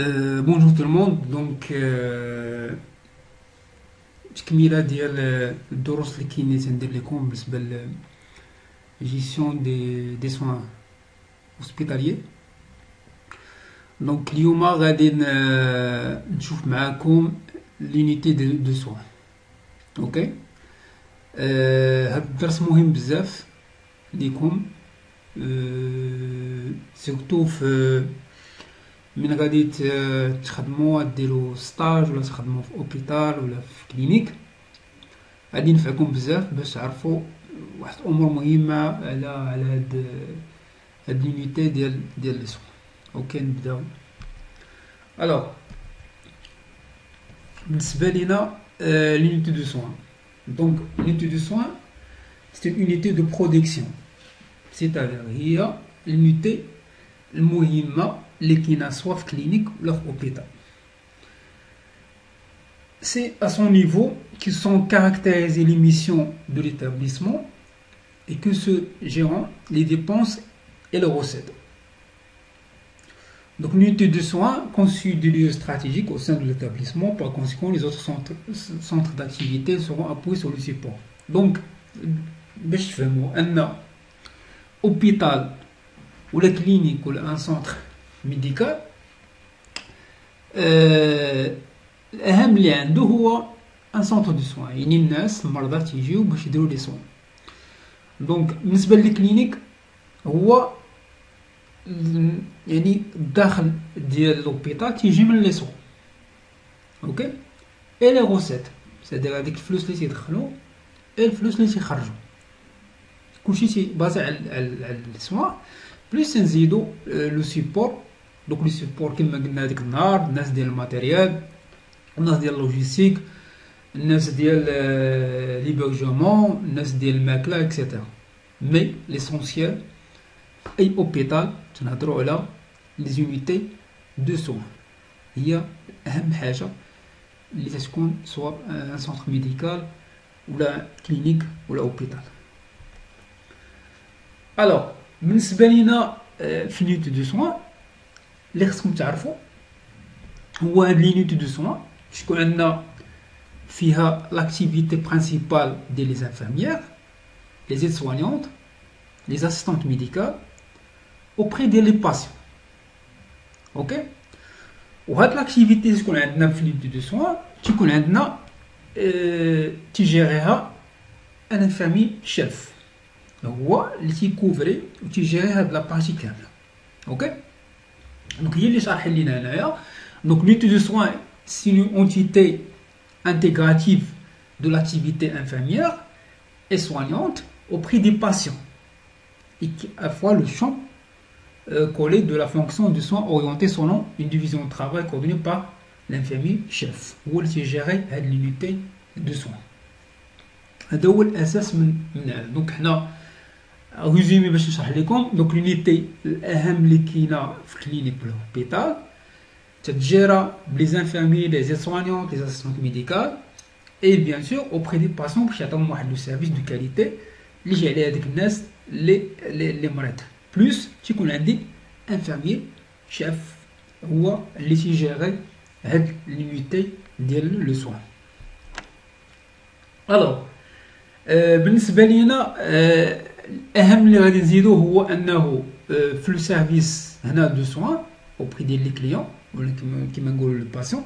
Bonjour tout le monde. Donc تكملة ديال الدروس اللي كاينين تندير لكم بالنسبة للجيستيون دي سوان هوسبيتاليي. دونك اليوم غادي نشوف معاكم لونيتي دو سوان. اوكي، هاد الدرس مهم بزاف ليكم، سورتو في من غادي تخدموا ديروا ستاج ولا تخدموا في اوبيتال ولا في كلينيك. غادي ينفعكم بزاف باش تعرفوا واحد الامور مهمه على هاد لونيتي ديال لي سوان. اوكي نبداو. الوغ بالنسبه لينا لونيتي دو سوان، دونك لونيتي دو سوان سي اون unité de protection، c'est-à-dire هي l'unité المهمه اللي كاينه سوا في كلينيك ولا في اوبيتال. C'est à son niveau qui sont caractérisées les missions de l'établissement et que se gérant les dépenses et les recettes. Donc l'unité de soins constitue des lieux stratégiques au sein de l'établissement. Par conséquent, les autres centres d'activité seront appuyés sur le support. Donc, باش تفهموا ان hôpital ou la clinique ou un centre médical الأهم اللي عنده هو ان سونتر دو سوان، يعني الناس المرضى تيجيو باش يديروا لي سوان. دونك بالنسبه للكلينيك هو يعني الداخل ديال لوبيتال تيجي من لي سوان. اوكي، اي لي روسيت سادير هذيك الفلوس اللي تيدخلوا اي الفلوس اللي تيخرجوا، كلشي تيبازي على السوان بليس نزيدو لو سيبور. دونك لو سيبور كما قلنا هذيك النهار، الناس ديال الماتيريال، الناس ديال اللوجيستيك، الناس ديال ليبرجمون، الناس ديال الماكله اكسيتيرا. مي ليسونسيال اي اوبيتال تنهضروا على لي زونيتي دو سوان، هي اهم حاجه اللي تكون سواء ان سونتر ميديكال ولا كلينيك ولا اوبيتال. الوغ بالنسبه لينا في لونيتي دو سوان اللي خصكم تعرفوا هو هاد لونيتي دو سوان تكون عندنا فيها لاكتيفيتي برينسيبال ديال لي انفيرميير، لي زيد سوانيونت، لي اسيستانت ميديكال auprès ديال لي باسيون. اوكي، وهاد لاكتيفيتي تكون عندنا في لونيتي دو سوان تيكون عندنا تيجيريها ان انفيرمي شيف، هو اللي تيكوفري وتيجيري هاد لابارتي كامله. اوكي، دونك هي اللي شارحين لينا هنايا. دونك l'unité de soins c'est une entité intégrative de l'activité infirmière et soignante auprès des patients et qui a le champ collé de la fonction de soins orientée selon une division de travail coordonnée par l'infirmier chef. هو اللي تيجيري هاد l'unité de soins. هذا هو الاساس من هذا. دونك حنا ريزومي باش نشرح لكم. دونك لونيتي الاهم اللي كاينه في كلينيك ولا هوبيتال تتجيرا بلي انفيرمي، لي زيد سوانيونت، لي اسيستانت ميديكال اي بيان سور اوبري دي باسيون باش يعطيهم واحد لو سيرفيس دو كاليتي اللي يجي عليه هذيك الناس اللي مريض. بلوس تيكون عندي انفيرمي شاف هو اللي تيجيري هاد لونيتي ديال لو سوان. الوغ بالنسبه لينا الاهم اللي غادي نزيدو هو انه في لو سيرفيس هنا دو سوان اوبري ديال لي كليون ولا كيما نقولوا لو باسيون.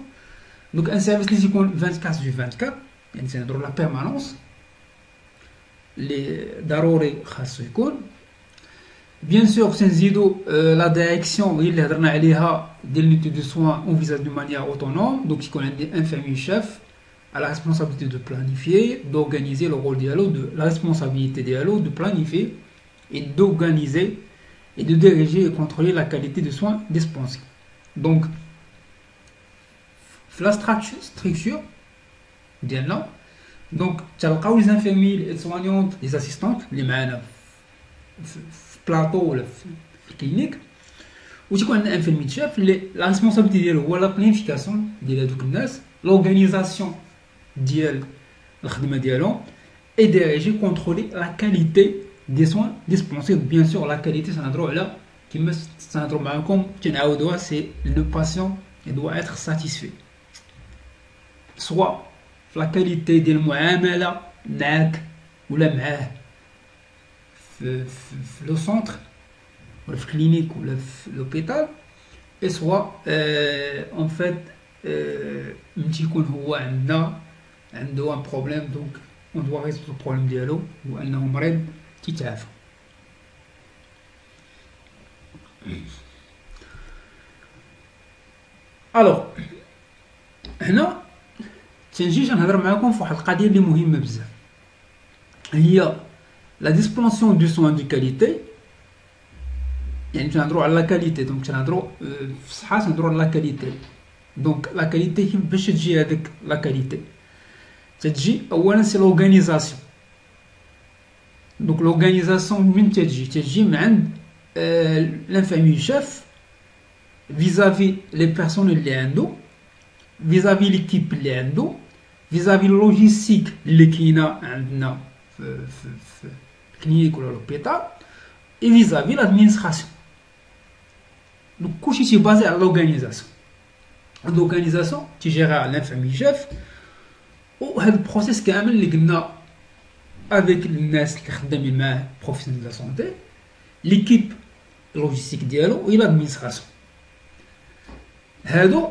دونك ان سيرفيس اللي تيكون 24/24، يعني تنهضروا لا بيرمانونس اللي ضروري خاصو يكون. بيان سور تنزيدو لا دايريكسيون هي اللي هضرنا عليها ديال لونيتي دو سوان اون فيزاج دو مانيير اوتونوم. دونك يكون عندي انفيرمي شيف à la responsabilité de planifier, d'organiser le rôle dialogue, de la responsabilité dialogue, de planifier et d'organiser et de diriger et contrôler la qualité de soins dispensés. Donc, la structure, dialogue, donc, tu as les infirmiers, les soignantes, les assistantes, les mains, plateau ou la clinique, ou tu connais un infirmier chef, la responsabilité dialogue, ou la planification, l'organisation ديال الخدمه ديالهم et diriger, contrôler la qualité des soins dispensés. Bien sûr la qualité سنهضروا على كما سنهضروا معكم تنعاودوها، c'est le patient il doit être satisfait. Soit la qualité de المعاملة معاك ولا معاه في le centre ولا في clinique ولا في l'hôpital, et soit en fait ملي يكون هو عنده un problème, donc on doit résoudre le problème ديالو هو انه مريض تيتعافى. الوغ هنا تنجي نهضر معكم في واحد القضيه اللي مهمه بزاف، هي لا ديسبونسيون دو سوان دو كاليتي. يعني تنهضروا على لا كاليتي، دونك تنهضروا في الصحه تنهضروا على لا كاليتي. دونك لا كاليتي باش تجي هذيك لا كاليتي تجي اولا سي لورغانيزاسيون. دونك لورغانيزاسيون من تجي من عند لانفامي شاف vis-à-vis les personnes اللي عنده، vis-à-vis l'équipe اللي عنده، vis-à-vis اللوجيستيك اللي كاينه عندنا في الكلينيك ولا لوبيتال، et vis-à-vis l'administration. Donc كلشي تيبازي على لورغانيزاسيون. لورغانيزاسيون تيجيرها لانفامي شاف، وهذا البروسيس كامل اللي قلنا افيك الناس اللي خدامين معاه بروفيسيونيل دو لا سونتي، ليكيب لوجيستيك ديالو و لادمينستراسيون. هادو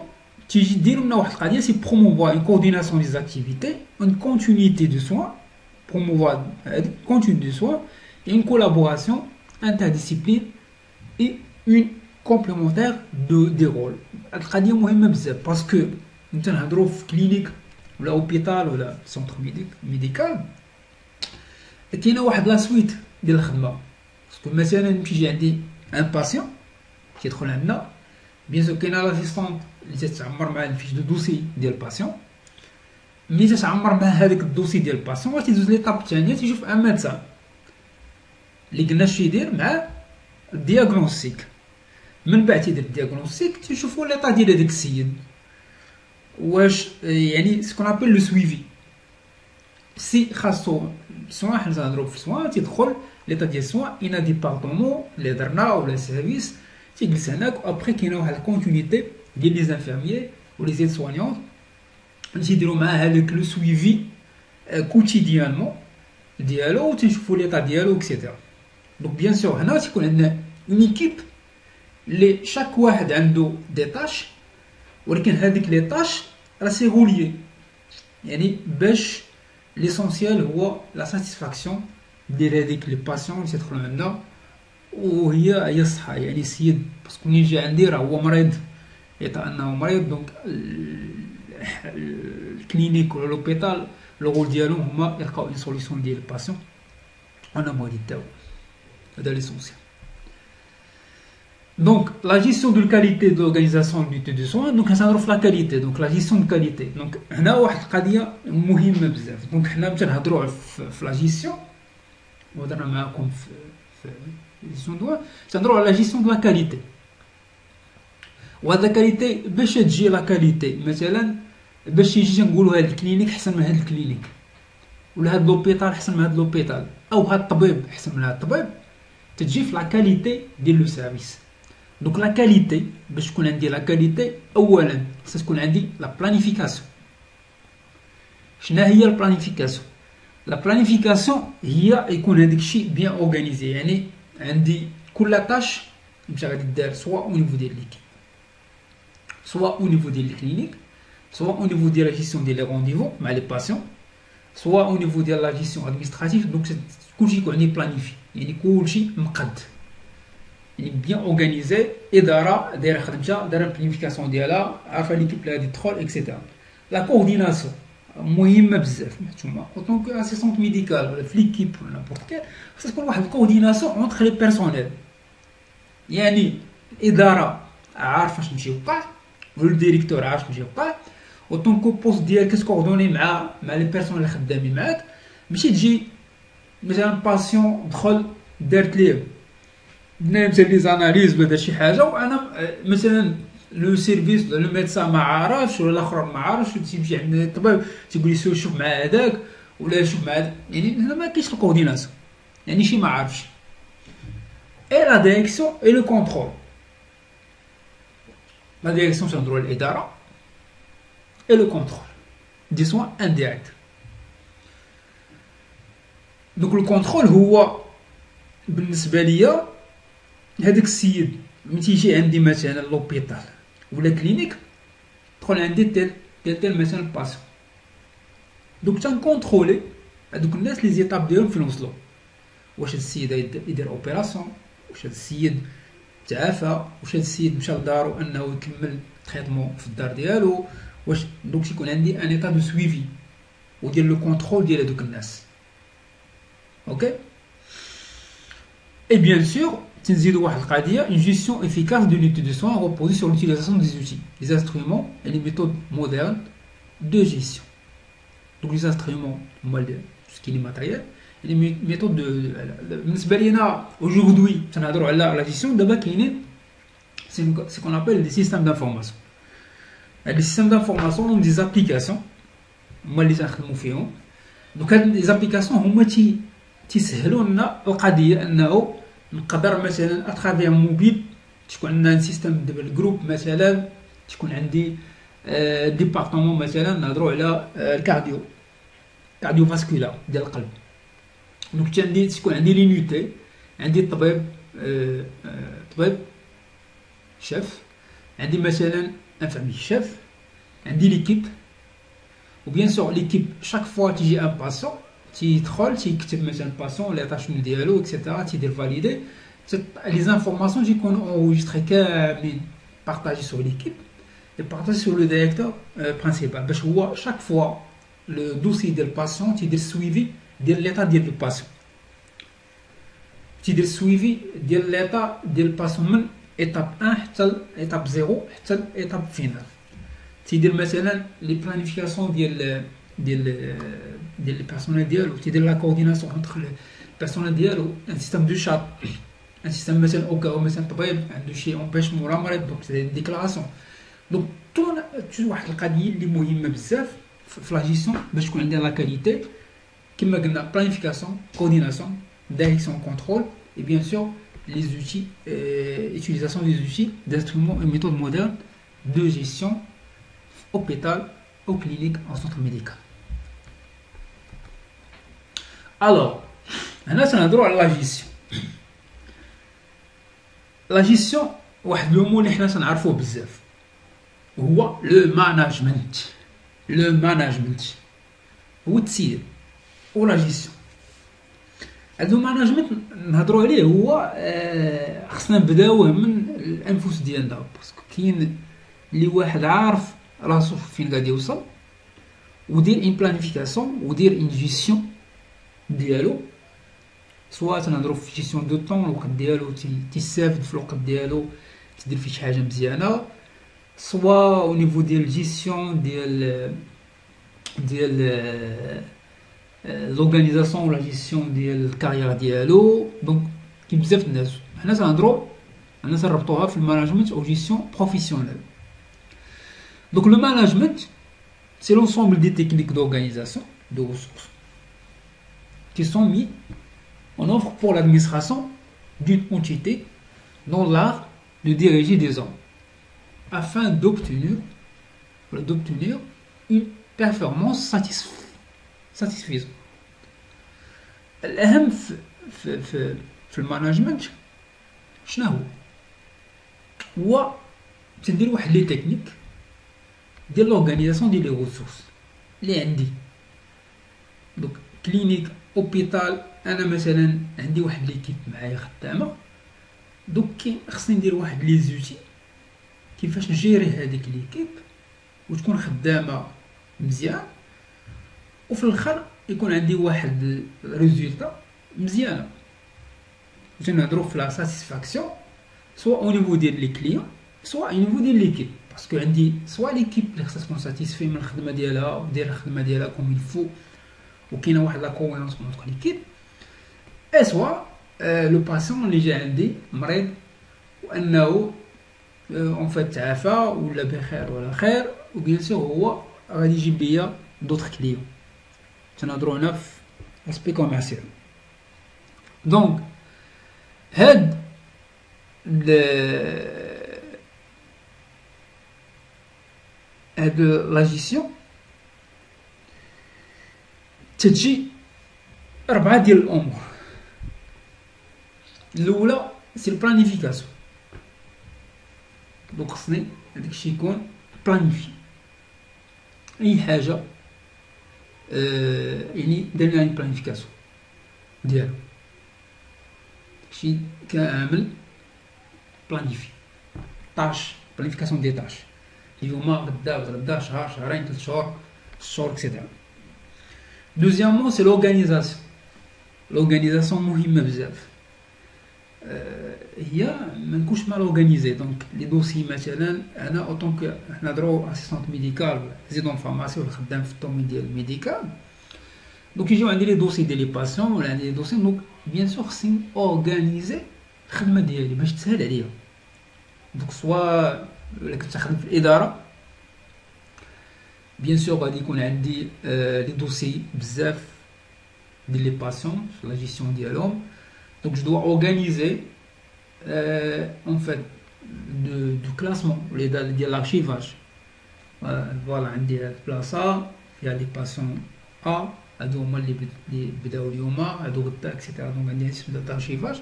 تيجي ديروا لنا واحد القضيه سي بروموفوار اون كورديناسيون دي زاكتيفيتي، اون كونتينيتي دو سوان، بروموفوار كونتينيتي دو سوان، et une collaboration interdisciplinaire et une complémentaire des rôles. القضيه مهمه بزاف باسكو انت نهضروا في كلينيك ولا اوبيتال ولا سونتر ميديكال، كاينه واحد لا سويت ديال الخدمه. باسكو مثلا كيجي عندي ان باسيون كيدخل عندنا، بيان سور كاينه لاسيستونت اللي تتعمر مع الفيش دو دوسي ديال الباسيون، ملي تتعمر مع هذاك الدوسي ديال الباسيون واش تيدوز ليطاب الثانيه تيشوف ان ميدسان اللي قلنا شي يدير مع الدياغنوستيك. من بعد تيدير الدياغنوستيك تيشوفوا ليطا ديال هذاك السيد، واش يعني سكون ابل لو سويفي، سي خاصو سواء حنا نهضروا في سواء تيدخل ليطا ديال سواء انا ديبارتمون اللي درنا ولا سيرفيس تيجلس هناك، وابخي كاينه واحد الكونتينيتي ديال لي زانفيرميي و لي زيد سوانيون اللي تيديروا مع هذاك لو سويفي كوتيديانمون ديالو، و تنشوفوا ليطا ديالو اكسيتيرا. دونك بيان سور هنا تيكون عندنا اون ايكيب اللي شاك واحد عنده دي تاش، ولكن هذيك لي تاش راه سي غوليي، يعني باش ليسونسيال هو لا ساتيسفاكسيون ديال هذيك لي باسيون اللي تيدخلوا عندنا، وهي الصحه. يعني السيد باسكو ملي يجي عندي راه هو مريض، يطا انه مريض، دونك الكلينيك ولا لوبيتال لو رول ديالهم هما يلقاو اون سوليسيون ديال الباسيون انا مريض تاعو. هذا ليسونسيال. Donc la gestion de qualité de l'organisation du soin، donc نهضروا في لا كاليتي، دونك لا جيستيون دو كاليتي. دونك هنا واحد القضيه مهمه بزاف. دونك حنا ملي نهضروا في لا جيستيون، وهضرنا معكم في جيستيون دو تنهضروا على لا جيستيون دو لا كاليتي. وهاد لا كاليتي باش تجي لا كاليتي، مثلا باش يجي نقولوا هاد الكلينيك احسن من هاد الكلينيك، ولا هاد لوبيتال احسن من هاد لوبيتال، او هاد الطبيب احسن من هاد الطبيب، تجي في لا كاليتي ديال لو سيرفيس. دونك لا كاليتي باش تكون عندي لا كاليتي، اولا خصها تكون عندي لا بلانيفيكاسيون. شنو هي البلانيفيكاسيون؟ لا بلانيفيكاسيون هي يكون هذاك الشيء بيان اورغانيزي، يعني عندي كل طاش مشى غادي دار سواء او نيفو ديال ليكيب، سواء او نيفو ديال الكلينيك، سواء او نيفو ديال لا جيستيون ديال لي رونديفو مع لي باسيون، سواء او نيفو ديال لا جيستيون ادمينستراتيف. دونك كلشي يكون عندي بلانيفي، يعني كلشي مقد، يعني بيان اورغانيزي، اداره دايره خدمتها، دايره بلانيفيكاسيون ديالها، عارفه ليكيب اللي غادي تدخل اكسيتيرا. لا كورديناسيون مهمه بزاف. نتوما اونطونك اسيستونت ميديكال ولا في ليكيب ولا نابورت كيل، خصها تكون واحد الكورديناسيون اونتر لي بيرسونيل، يعني الاداره عارفه شنو يوقع، والديريكتور عارف شنو يوقع، اونطونك بوست ديالك كتكوردوني مع لي بيرسون اللي خدامين معاك. ماشي تجي مثلا باسيون دخل دارت ليه بنا مثلا لي زاناليز ولا دار شي حاجه، وانا مثلا لو سيرفيس لو ميدسان ما عارفش ولا الاخر ما عارفش، تيمشي عند الطبيب تيقول لي شوف مع هذاك ولا شوف مع هذاك، يعني هنا ما كاينش الكورديناسيون، يعني شي ما عارفش. اي لا ديريكسيون اي لو كونترول. La direction c'est l'endroit l'idara et le contrôle des soins indirects. Donc le contrôle هو بالنسبه ليا هذاك السيد ملي تيجي عندي مثلا لوبيطال ولا كلينيك تدخل عندي تيل مثلا باسيون دوك تنكونترولي هذوك الناس لي زيتاب ديالهم فين وصلوا واش هاد السيد يدير اوبيراسيون واش هاد السيد تعافى واش هاد السيد مشى لدارو انه يكمل تريتمون في الدار ديالو واش دوك تيكون عندي ان ايطا دو سويفي ودير لو كونترول ديال هذوك الناس اوكي et bien sûr تنزيدوا واحد القضيه une gestion efficace de l'étude de soins reposée sur l'utilisation des outils les instruments et les méthodes modernes de gestion donc les instruments tout ce qui est matériel et les méthodes de بالنسبه لينا aujourd'hui تنهضروا على la gestion دابا كاينين c'est qu'on appelle des systèmes d'information les systèmes d'information ont des applications هما اللي تنخدموا فيهم donc هاد les applications هما تيسهلوا لنا القضيه انه نقدر مثلا اترافير موبيل تكون عندنا سيستم ديال الجروب مثلا تكون عندي ديبارتمون مثلا نهضروا على الكارديو فاسكولار ديال القلب دونك عندي تكون عندي لينيتي عندي الطبيب طبيب شيف عندي مثلا انفامي شيف عندي ليكيب وبيان سور ليكيب شاك فوا تيجي ان باسون تيدخل تيكتب مثلا الباسون ليطا شنو ديالو اكسيتيرا تيدير فاليدي لي زانفورماسيون تيكونوا انجستري كاملين بارطاجي سور ليكيب اي بارطاجي سور لو ديريكتور برينسيبال باش هو شاك فوا لو دوسي ديال الباسيون تيدير سويفي ديال ليطا ديال الباسيون تيدير سويفي ديال ليطا ديال الباسيون من ايتاب 1 حتى ايتاب 0 حتى ايتاب فينال تيدير مثلا لي بلانيفيكاسيون ديال le personnel ديالو تيدير لا كورديناسيون entre le personnel ديالو un système de chat un système مثلا او كاو مثلا طبيب عنده شي امبيشمون ولا مريض دونك سي ديكلاراسيون دونك تو واحد القضيه اللي مهمه بزاف في لا جيستيون باش تكون عندنا لا كاليتي كما قلنا بلانيفيكاسيون كورديناسيون دايريكسيون كونترول et bien sûr les outils utilisation des outils d'instruments et méthodes modernes de gestion hôpital ou clinique en centre médical. Alors, هنا تنهضروا على لا جيستيون. لا جيستيون واحد لو مو اللي حنا تنعرفوه بزاف هو لو ماناجمنت. لو ماناجمنت هو التسيير ولا جيستيون. هاد لو ماناجمنت نهضروا عليه هو خصنا نبداوه من الانفس ديالنا باسكو كاين اللي واحد عارف راسو فين غادي يوصل ودير ان بلانيفيكاسيون ودير ان جيستيون ديالو سواء تنهضروا في جيستيون دو طون الوقت ديالو تيستافد في الوقت ديالو تدير فيه شي حاجه مزيانه سواء او نيفو ديال جيستيون ديال لورغانيزاسيون ولا جيستيون ديال الكارير ديالو دونك كاين بزاف الناس حنا تنهضروا انا تنربطوها في الماناجمنت او جيستيون بروفيسيونيل. Donc le management, c'est l'ensemble des techniques d'organisation de ressources qui sont mis en œuvre pour l'administration d'une entité dans l'art de diriger des hommes afin d'obtenir une performance satisfaisante. الأهم في المانجمنت شنو هو تندير واحد لي تكنيك ديال لورغانيزاسيون ديال لي ريسورس اللي عندي دونك كلينيك اوبيتال انا مثلا عندي واحد ليكيب معايا خدامه دونك خصني ندير واحد لي زوتي كيفاش نجيري هذيك ليكيب وتكون خدامه مزيان وفي الاخر يكون عندي واحد ريزولتا مزيانه تنهضروا في لا ساتيسفاكسيون سواء او نيفو ديال لي كليون سواء او نيفو ديال ليكيب باسكو عندي سواء ليكيب اللي خصها تكون ساتيسفي من الخدمه ديالها ودير الخدمه ديالها كوم يلفو وكاينه واحد لا كوهيرونس اونتر ليكيب اي سواء لو باسيون اللي جا عندي مريض وانه اون فيت تعافى ولا بخير ولا خير وبيان سور هو غادي يجيب ليا دوطخ كليون تنهضروا هنا في اسبي كوميرسيال دونك هاد de la gestion تجي 4 ديال الامور. الاولى سي البلانيفيكاسيون. دونك خصني هذاك الشيء يكون بلانيفي. اي حاجه يعني درنا لها بلانيفيكاسيون ديالو، شي كامل بلانيفي طاش، بلانيفيكاسيون دي طاش اليوم غدا شهر شهرين 3 شهور 6 شهور اكسيتيرا. دوزيامون سي لورغانيزاسيون. لورغانيزاسيون مهمه بزاف، هي ما نكونش مال اورغانيزي. دونك لي دوسي مثلا انا اوطونك حنا نهضرو اسيستونت ميديكال ريزيدون فارماسي ولا خدام في الدومين ديال الميديكال، دونك يجيو عندي لي دوسي ديال لي باسيون ولا عندي لي دوسي. دونك بيان سور خصني اورغانيزي الخدمه ديالي باش تسهل عليا. دونك سوا الا كنت خدام في الاداره بيان سور غادي يكون عندي لي دوسي بزاف ديال لي باسيون في لا جيستيون ديالهم. دونك جو دوا اورغانيزي en fait du classement ديال l'archivage. فوالا عندي هاد البلاصه فيها لي باسيون ا هادو هما اللي بداو اليوم هادو غدا اكسيتيرا. دونك عندي سيستم دارشيفاج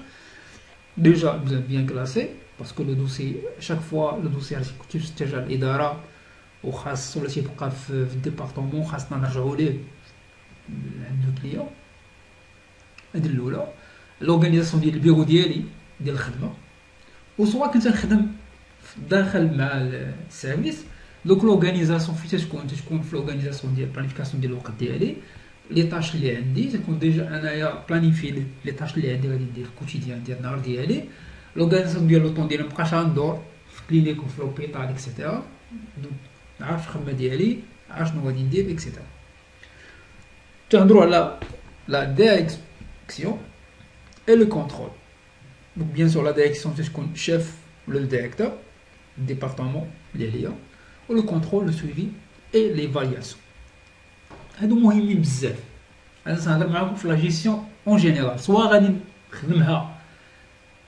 ديجا بيان كلاسي باسكو لو دوسي شاك فوا لو دوسي راه تيسترجع للاداره وخاص ولا تيبقى في الديبارطمون خاصنا نرجعو ليه عند الكليون. هادي الاولى لورغانيزاسيون ديال البيرو ديالي ديال الخدمه، وسوا كنت نخدم داخل مع السيرفيس. دوك لورغانيزاسيون فين تكون في لورغانيزاسيون ديال البلانيفيكاسيون ديال الوقت ديالي. لي طاش اللي عندي تكون ديجا انايا بلانيفي لي طاش اللي عندي غادي ندير الكوتيديان ديال النهار ديالي. لورغانيزاسيون ديال لو طون ديالي مابقاش غندور في كلينيك وفي لوبيطال اكسيتيرا. دونك عارف الخدمه ديالي، عارف شنو غادي ندير اكسيتيرا. تهضروا على لا دايريكسيون اي لو كونترول. Donc bien sûr la direction c'est ce qu'on chef le directeur du département l'élève ou le contrôle le suivi et l'évaluation. هادو مهمين بزاف. انا سنهضر معاكم في لا جيستيون اون جينيرال، سوا غادي نخدمها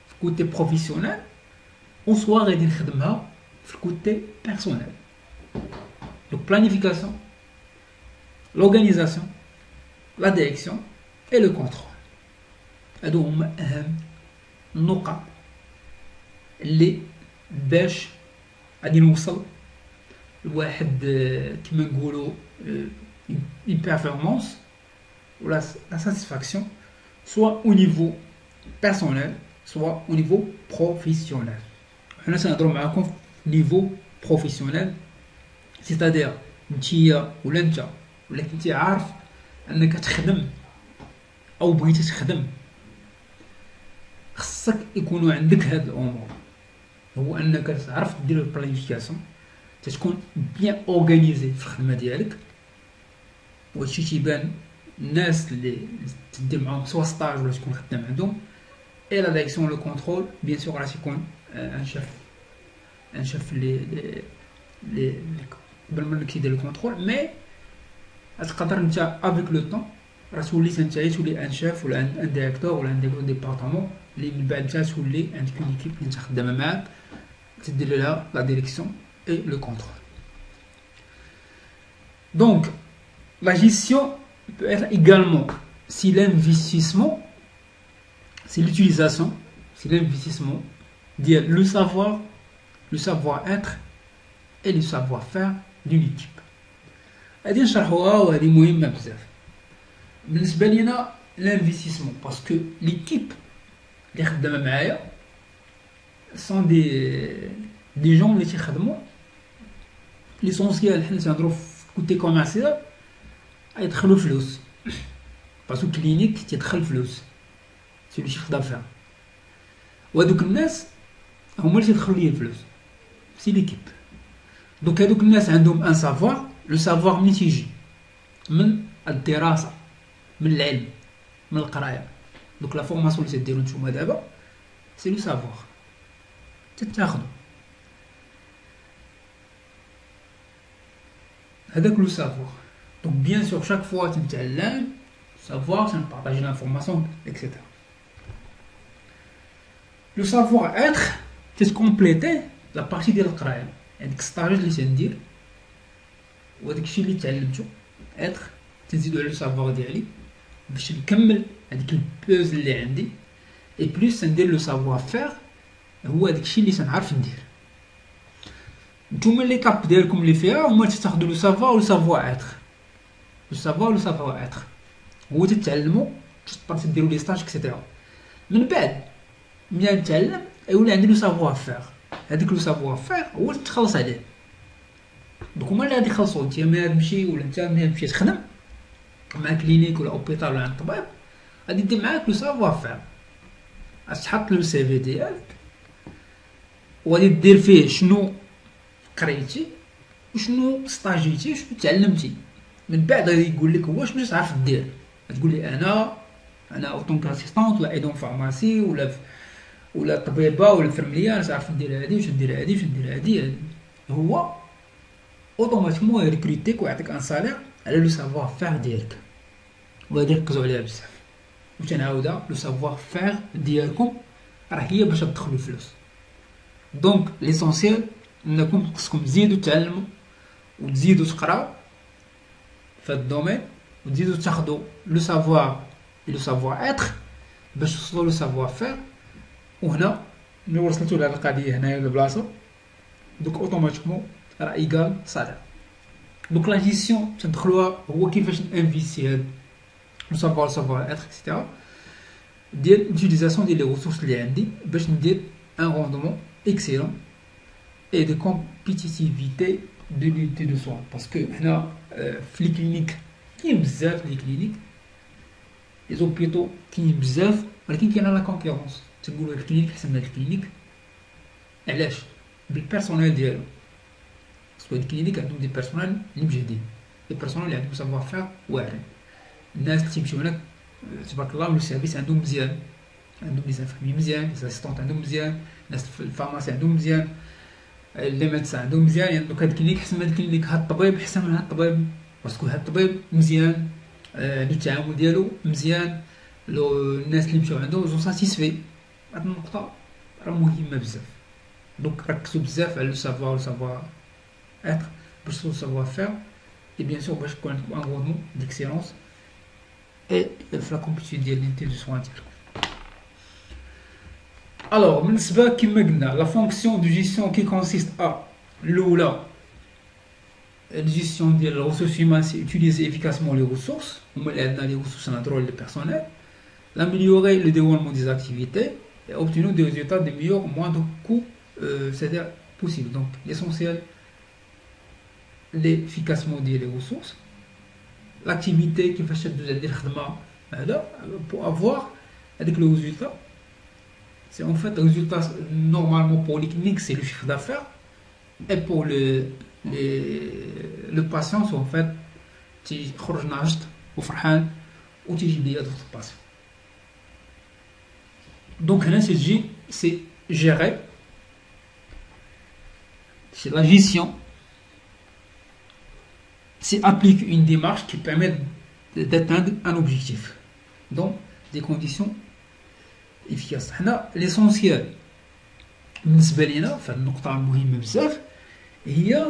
في كوتي بروفيسيونيل او سوا غادي نخدمها في كوتي بيرسونيل. Donc planification, l'organisation, la direction et le contrôle. هادو هما اهم النقط اللي باش غادي نوصل لواحد كما نقولوا une performance ou la satisfaction soit au niveau personnel soit au niveau professionnel. حنا سنهضروا معكم في niveau professionnel c'est-à-dire نتيا ولا انت ولا كنتي عارف انك تخدم او بغيتي تخدم خصك يكونوا عندك هاد الامور. هو انك تعرف دير البلانيفيكاسيون، تكون بيان اورغانيزي في الخدمه ديالك. وهادشي تيبان الناس اللي تدير معاهم سوا ستاج ولا تكون خدام عندهم. اي لا دايريكسيون لو كونترول بيان سور راه تيكون ان شاف لي قبل ما كيدير لو كونترول. مي تقدر انت افيك لو طون راه تولي ان شاف ولا ان ديريكتور ولا ان ديبارطمون اللي من بعد نتا تولي عندك اون ايكيب اللي انت خدامه معاك تدير لها لا ديريكسيون اي لو كونترول. دونك لا جيستيون peut être également si l'investissement, c'est l'utilisation, c'est l'investissement ديال le savoir-être et le savoir-faire d'une équipe. هادي نشرحوها وهادي مهمه بزاف بالنسبه لينا l'investissement parce que l'équipe اللي خدامه معايا سون دي جون اللي تيخدموا ليسونسيال. حنا تنهضروا في كوتي كوميرسيال يدخلوا فلوس باسكو كلينيك تيدخل فلوس سي اللي تيخدم فيها، وهادوك الناس هما اللي تيدخلوا ليه الفلوس سي ليكيب. دونك هادوك الناس عندهم ان سافوار. لو سافوار منين تيجي؟ من الدراسه، من العلم، من القرايه. دونك لا فورماسيون اللي تديرو نتوما دابا سي لو سافوار تتاخدو هذاك لو سافوار. دونك بيان سور شاك فوا تنتعلم سافوار تنبارطاجي لانفورماسيون اكسيتيرا. لو سافوار اتر تتكومبليتي لا بارتي ديال القرايه. عندك ستاج اللي تندير وهذاك الشيء اللي تعلمته اتر تنزيدو على لو سافوار ديالي باش نكمل هذيك البوز اللي عندي اي بلوس ندير لو سافوار فير هو هذاك الشيء اللي تنعرف ندير. نتوما لي طاب ديالكم اللي فيها هما تاخذوا لو سافوار و لو سافوار اتر. لو سافوار لو سافوار اتر هو تتعلموا تديروا لي ستاج اكسيتيرا. من بعد ملي نتعلم يولي عندي لو سافوار فير. هذيك لو سافوار فير هو اللي تخلص عليه. دوك هما اللي غادي يخلصوا. انت ملي تمشي ولا انت ملي تمشي تخدم مع كلينيك ولا اوبيتال ولا عند طبيب غادي يدي معاك لو سافوار فير. غتحط له السي في ديالك وغادي دير فيه شنو قريتي وشنو ستاجيتي وشنو تعلمتي. من بعد غادي يقول لك هو شنو تعرف دير. تقول لي انا اوطونك اسيستونت ولا ايدون فارماسي ولا طبيبه ولا فرمليه انا تعرف ندير هادي واش ندير هادي واش ندير هادي. هو اوتوماتيكمون يريكروتيك ويعطيك ان سالير على لو سافوار فير ديالك وغادي يركزوا عليها بزاف. وتنعاودها لو سافوار فير ديالكم راه هي باش تدخلوا الفلوس. دونك ليسونسيال انكم خصكم تزيدوا تعلموا وتزيدوا تقراو في هاد الدومين وتزيدوا تاخذوا لو سافوار لو سافوار اتر باش توصلوا لو سافوار فير. وهنا ملي وصلتوا لهاد القضيه هنايا البلاصه دوك اوتوماتيكمون راه ايكال سالير. دونك لا جيستيون تندخلوها هو كيفاش انفيستي هاد لو سافوار اتر اكسيتيرا ديال لوتيليزاسيون ديال لي ريسورس اللي عندي باش ندير ان روندمون اكسيلون et de compétitivité de l'unité de soins. Parce que في لي كلينيك كاين بزاف لي كلينيك لي زوبيتو كاين بزاف ولكن كاين لا كونكورونس. تنقولوا الكلينيك احسن من الكلينيك علاش؟ بالبيرسونيل ديالو. باسكو الكلينيك عندهم دي بيرسونيل اللي مجهدين دي بيرسونيل اللي عندهم سافوار فير واعرين. الناس اللي تيمشيو هناك تبارك الله لو سيرفيس عندهم مزيان عندهم لي زانفيرمي مزيان لي اسيستونت عندهم مزيان الناس في الفارماسي عندهم مزيان لي ميدسان عندهم مزيان. يعني دوك هاد الكلينيك احسن من هاد الكلينيك. هاد الطبيب احسن من هاد الطبيب باسكو هاد الطبيب مزيان لو التعامل ديالو مزيان الناس اللي مشاو عنده زون ساتيسفي. هاد النقطه راه مهمه بزاف. دونك ركزوا بزاف على لو سافوار اتر باش توصلوا سافوار فير اي بيان سور باش يكون عندكم ان روندمون ديكسيلونس اي في لا كومبيتيتي ديال لينتي دو سوان ديالكم. Alors, بالنسبة كما قلنا لا فونكسيون دو جيستيون كي كونسيست الأولى الجيستيون ديال الريسورس هيومان سي utiliser efficacement les ressources. هما اللي عندنا لي ressources نهضروا على لي بيرسونيل. L'améliorer le déroulement des activités et obtenir des résultats de meilleur moindre coût c'est-à-dire possible. Donc l'essentiel l'efficacement ديال les ressources l'activité كيفاش تدوز على الخدمة هذا pour avoir هذاك لو résultat. C'est en fait le résultat normalement pour les cliniques, c'est le chiffre d'affaires. Et pour le patient, c'est en fait tu خرج ناشط وفرحان وتيجي ليا دوك الباسيون. Donc هنا c'est gérer, c'est la gestion, c'est appliquer une démarche qui permet d'atteindre un objectif dans des conditions efficace. حنا ليسونسيال بالنسبه لينا في هذه النقطه المهمه بزاف هي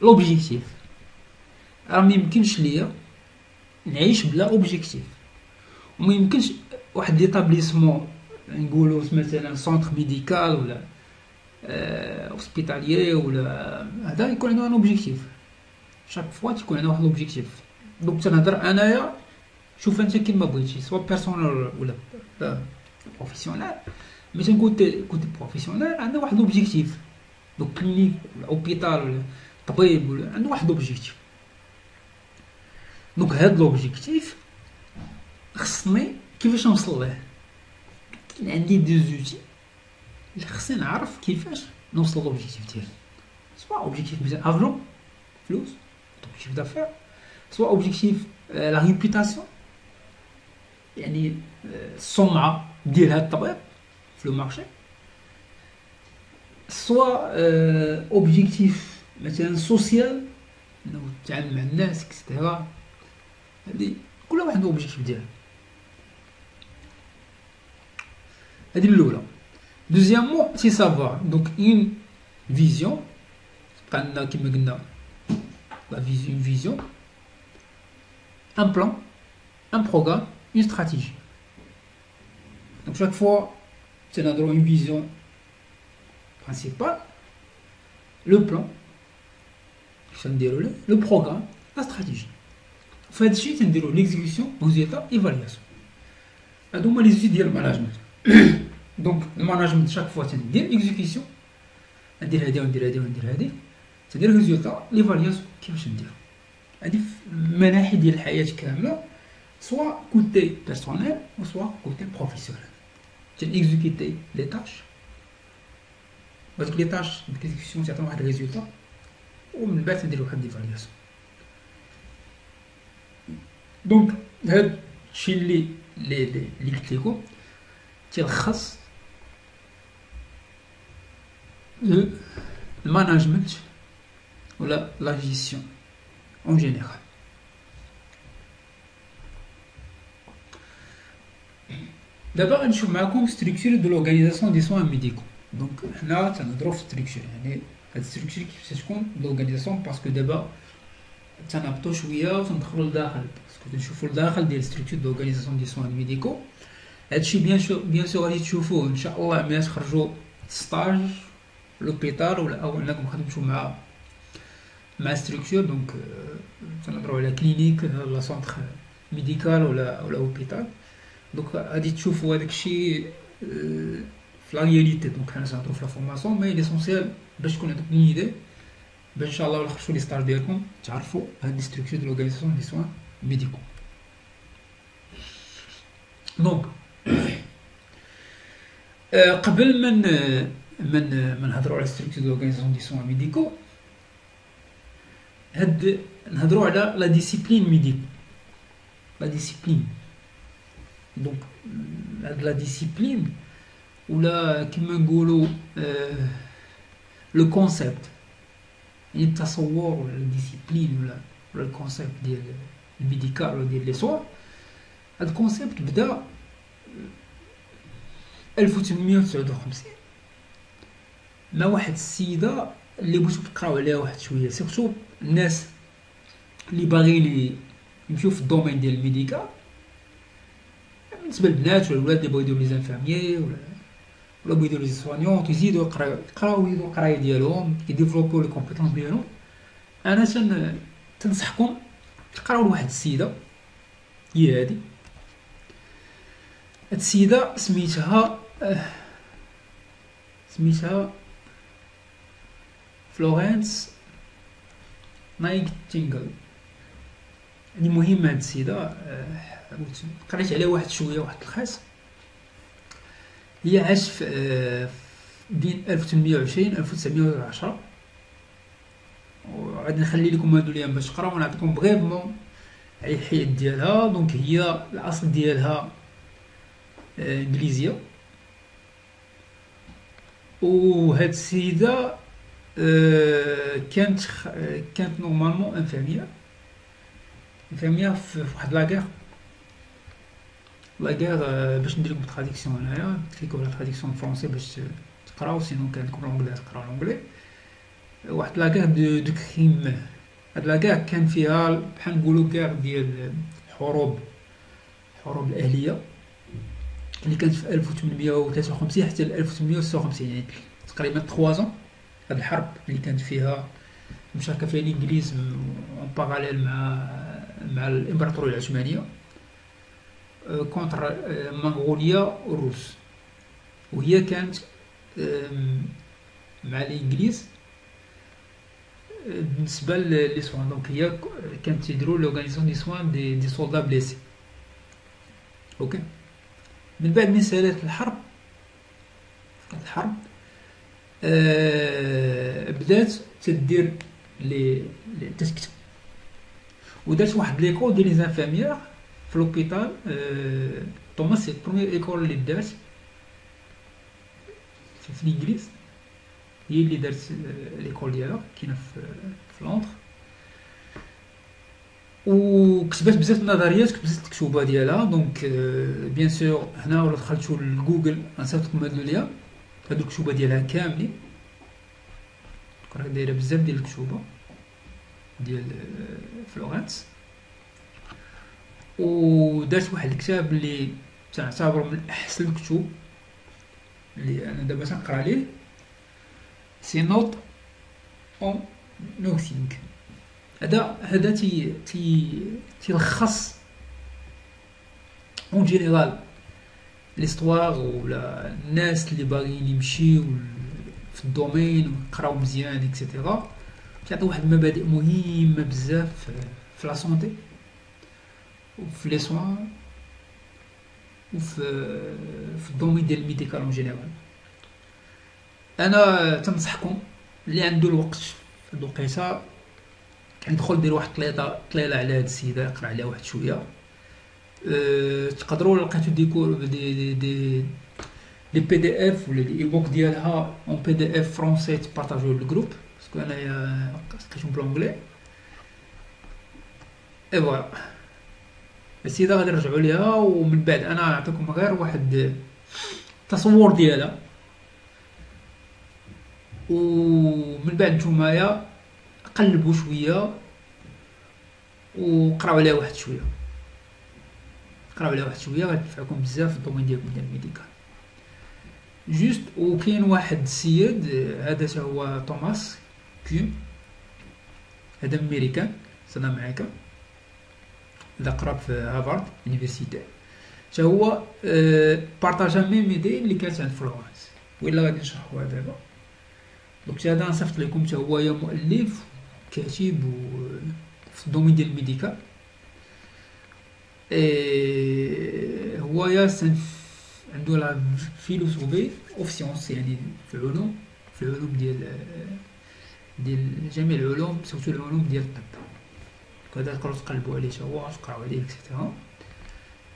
لوبجيكتيف. راه ما يمكنش ليا نعيش بلا اوبجيكتيف وما يمكنش واحد ليطابليسمون نقولوا مثلا سونتر ميديكال ولا هوسبيتاليي ولا هذا يكون عنده ان اوبجيكتيف. شاك فوا تيكون عنده واحد الاوبجيكتيف. دونك تنهضر انايا شوف انت كيما بغيتي سواء بيرسونيل ولا بروفيسيونيل. مي تنقول كنت بروفيسيونيل عندنا واحد لوبجيكتيف. دونك كلينيك ولا اوبيتال ولا طبيب ولا عنده واحد لوبجيكتيف. دونك هاد لوبجيكتيف خصني كيفاش نوصل ليه. كاين عندي دي زوتي اللي خصني نعرف كيفاش نوصل لوبجيكتيف ديالي. سواء اوبجيكتيف مزيان افلو فلوس اوبجيكتيف دافير سواء اوبجيكتيف لا ريبوتاسيون يعني السمعة ديال هاد الطبيب في لو مارشي سواء اوبجيكتيف مثلا سوسيال انه تتعامل مع الناس اكسترا. هادي كل واحد عنده اوبجيكتيف ديالو. هادي الاولى. دوزيامون سي سافوار دونك اون فيزيون بقى لنا كيما قلنا une vision, un plan, un programme, une stratégie. Donc chaque fois, c'est une vision principale, le plan, le programme, la stratégie. Fait de suite, l'exécution, résultat, évaluation. Donc, les outils de management. Donc, le management, chaque fois, c'est l'exécution. On dit c'est-à-dire le résultat, l'évaluation, qui va se dire. هذه المناحي ديال الحياة كاملة soit côté personnel ou soit côté professionnel. Tu exécuter les tâches. Parce que les tâches d'exécution, c'est un résultat. Ou من بعد ندير واحد l'évaluation. Donc هاد الشيء اللي قلت لكم تيلخص المانجمنت ولا لا جيستيون en général. D'abord, نشوف معكم structure de l'organisation des soins médicaux. Donc هنا تنهضروا في structure يعني هاد structure كيفاش تكون l'organisation parce que دابا تنهبطوا شويه وتندخلوا لداخل باسكو تنشوفوا لداخل ديال structure de l'organisation des soins médicaux. هادشي بيان سور غادي تشوفوه ان شاء الله ملي تخرجوا ستاج لوبيتال او انكم خدمتوا مع ستركتور. دونك تنهضروا على كلينيك لا سونتر ميديكال ولا اوبيتال. دونك غادي تشوفوا هذاك الشيء في لا رياليتي. دونك حنا تنهضروا في لا فورماسيون مي ليسونسيال باش تكون عندكم اون ايدي باش ان شاء الله ولا خرجتوا لي ستاج ديالكم تعرفوا هاد لي ستركتور دو لورغانيزاسيون دي سوان ميديكو. دونك قبل من نهضروا على ستركتور دو لورغانيزاسيون دي سوان ميديكو هاد نهضروا على لا ديسيبلين ميديكو. لا ديسيبلين دونك هاد لا ديسيبلين ولا كما نقولوا لو كونسيبت يعني التصور ولا الديسيبلين ولا الكونسيبت ديال الميديكال ولا ديال لي سوان. هاد الكونسيبت بدا 1859 مع واحد السيده اللي بغيتو تقراو عليها واحد شويه سيرتو الناس اللي باغيين يمشيو في الدومين ديال الميديكال بالنسبه للبنات ولا الولاد اللي بغاو يديروا لي زانفيرميي ولا بغاو يديروا لي سوانيون يزيدوا يقراو القرايه ديالهم يديفلوبو لي كومبيتونس ديالهم. انا تنصحكم تقراو لواحد السيده هي هادي. هاد السيده سميتها فلورنس نايتنغل. يعني مهمه هاد السيده قريت عليها واحد شويه واحد الخاص. هي عاشت في بين 1820 1910 وغادي نخلي لكم هادو الايام باش تقراو ونعطيكم بريفمون على الحياه ديالها. دونك هي الاصل ديالها انجليزيه وهاد السيده كانت نورمالمون انفيرميير في واحد لاكار باش ندير لكم تراديكسيون هنايا كليكو على تراديكسيون فرونسي باش تقراو سينو كان لكم لونجلي تقراو لونجلي. واحد لاكار دو كريم. هاد لاكار كان فيها بحال نقولوا كار ديال الحروب الاهليه اللي كانت في 1853 حتى ل 1856 يعني تقريبا 3 ans. هاد الحرب اللي كانت فيها مشاركه فيها الانجليز اون باراليل مع الامبراطوريه العثمانيه كونتر منغوليا والروس. وهي كانت مع الانجليز بالنسبه لي سوان. دونك هي كانت تيديروا لورغانيزاسيون دي سوان دي سولدا بليسي. اوكي من بعد من سالات الحرب بدات تدير لي تكتب ودارت واحد ليكول ديال لي زانفيرميير في لوبيتال توماس. سي البروميير ايكول اللي دارت في الانجليز هي اللي دارت ليكول ديالها كاينه في لندن وكتبات بزاف النظريات كتبت التكتوبه ديالها. دونك بيان سور هنا ولا دخلتو لجوجل غنصيفطلكم هاد اللين هادو الكتوبه ديالها كاملين راه دايره بزاف ديال الكتوبه ديال فلورنس، ودارت واحد الكتاب اللي تعتبر من احسن الكتب اللي انا دابا تنقرا ليه، سي نوت اون نوثينغ. هذا تيلخص اون جينيرال ليستوار ولا الناس اللي باغيين يمشيو في الدومين ويقراو مزيان اكسيتيرا. تعطي واحد المبادئ مهمه بزاف في لا سونتي وفي لي سوان وفي الدومين ديال الميديكال اون جينيرال. انا تنصحكم اللي عنده الوقت في هاد الوقيته يدخل دير واحد طليله على هاد السيده، يقرا عليها واحد شويه. تقدروا لقيتو دي بي دي اف ولا دي ايبوك ديالها اون بي دي اف فرونسي تبارطاجيو للجروب، باسكو انايا لقيتهم بالونجلي. اي فوالا السيده غادي نرجعوا ليها، ومن بعد انا نعطيكم غير واحد التصور ديالها، ومن بعد نتومايا قلبوا شويه وقراو عليها واحد شويه، غادي تنفعكم بزاف في الدومين ديال الميديكال. جوست وكاين واحد السيد هذا تا هو توماس كيون، هذا امريكان سنه معاك، هذا قرا في هارفارد يونيفرسيتي، تا هو بارطاجا ميم ايدي اللي كانت عند فلورنس ولا غادي نشرحوها دابا. دونك هذا نصيفط لكم، تا هو مؤلف كاتب في الدومين ديال الميديكال. هو عنده لا فيلوسوفي اوف سيونس، يعني في العلوم ديال جميع العلوم، سورتو العلوم ديال الطب. هذا تقدروا تقلبوا عليه تا هو، تقراو عليه اكسيتيرا.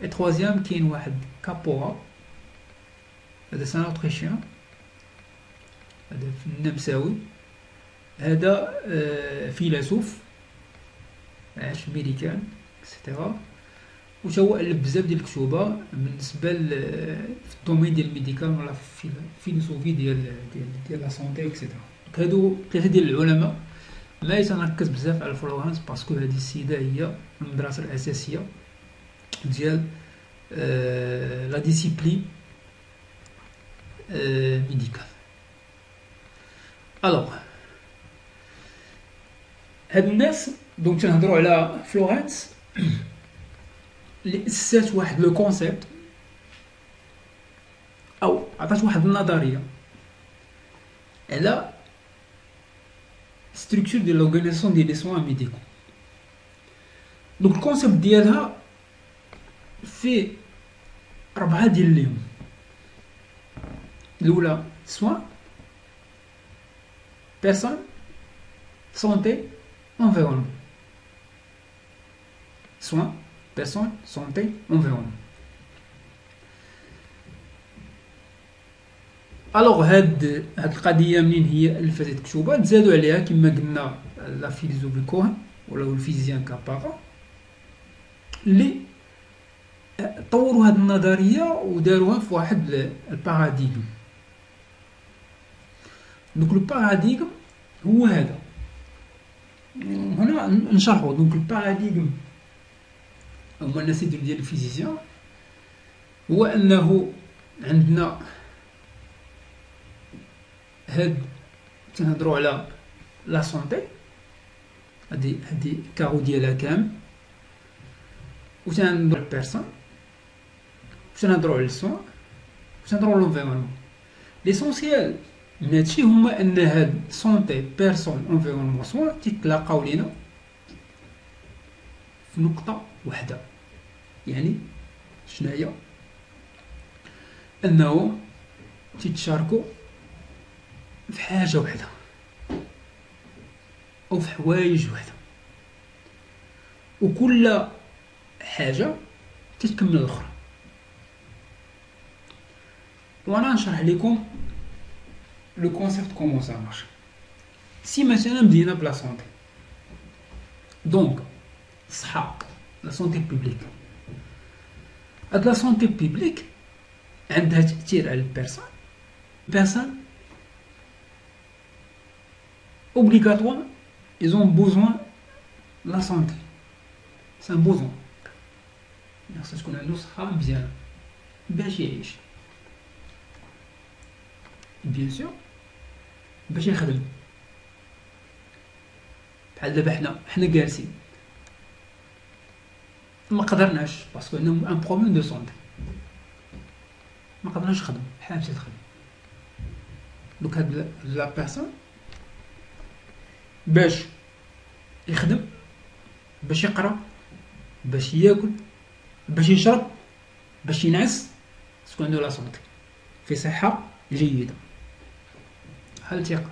اي تروازيام كاين واحد كابورا، هذا سان اوتريشيان، هذا النمساوي، هذا فيلسوف عاش في ميريكان اكسيتيرا، وتا هو الف بزاف ديال الكتوبه بالنسبه في الدومين ديال الميديكال ولا في الفيلسوفي ديال لا سونتي اكسيتيرا. هادو ثلاثه ديال العلماء. ما يتنركز بزاف على فلورنس باسكو هذه السيده هي المدرسه الاساسيه ديال لا ديسيبلين ميديكال. الوغ هاد الناس دونك تنهضروا على فلورنس اللي اسست واحد لو كونسيبت او عطات واحد النظريه على ستركتور ديال لورغانيزاسيون ديال لي سوان ميديكو. دونك الكونسيبت ديالها فيه 4 ديال اليوم. الاولى سوان، بيرسون، سونتي، انفيرونمون. سوان، بيرسون، سونتي، انفيرونمون. الوغ هاد القضيه منين هي الفات الكتوبه تزادوا عليها كما قلنا لا فيلوزوفي كوهن ولا الفيزيان كابارا اللي طوروا هاد النظريه وداروها في واحد الباراديغم. دونك الباراديغم هو هذا، هنا نشرحو. دونك الباراديغم هما الناس ديال الفيزيسيان، هو انه عندنا هاد تنهضروا على لا سونتي، هادي كارو ديالها كامل، و تنهضروا على البيرسون، و تنهضروا على السون، و تنهضروا على لونفيرونمون. ليسونسيال من هادشي هما ان هاد سونتي، بيرسون، انفيرونمون، سوان تيتلاقاو لينا في نقطة واحدة. يعني شناهي؟ انه تيتشاركوا في حاجة وحدة أو في حوايج وحدة، وكل حاجة تتكمل الأخرى. وأنا نشرح لكم لو كونسيبت كومون سا مارش. سي مثلا بدينا بلا سونتي، دونك الصحة، لا سونتي بوبليك. هاد لا سونتي بوبليك عندها تأثير على البيرسون obligatoire, ils ont besoin لا سونتي سي ان بوزون، خصها تكون عندو صحة مزيانة باش يعيش، بيان سور باش يخدم. بحال دابا حنا جالسين ما قدرناش باسكو عندنا ان بروبليم دو سونتي، ما قدرناش نخدم، بحال مشيت تخدم. دوك هاد لا بيرسون باش يخدم، باش يقرا، باش ياكل، باش يشرب، باش ينعس، تكون عنده لا سونتي في صحة جيدة. هل ثقة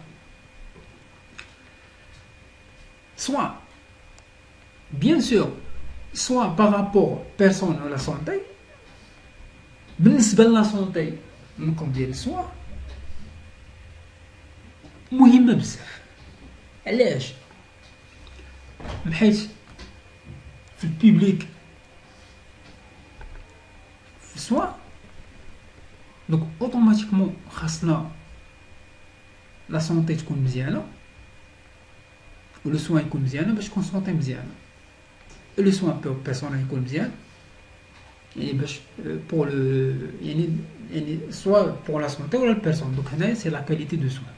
soit bien sûr soit par rapport personne à la santé. بالنسبة لا سونتي النقط ديال السوا مهمة بزاف. علاش؟ بحيث في البيبليك في السوا دونك اوتوماتيكمون خاصنا لا سونتي تكون مزيانة و لو سوان يكون مزيانة باش تكون سونتي مزيانة. لو سوان بيرسونيل يكون مزيان يعني باش بور لو يعني سوا بور لا سونتي ولا البيرسون. دونك هنايا سي لا كاليتي دو سوان.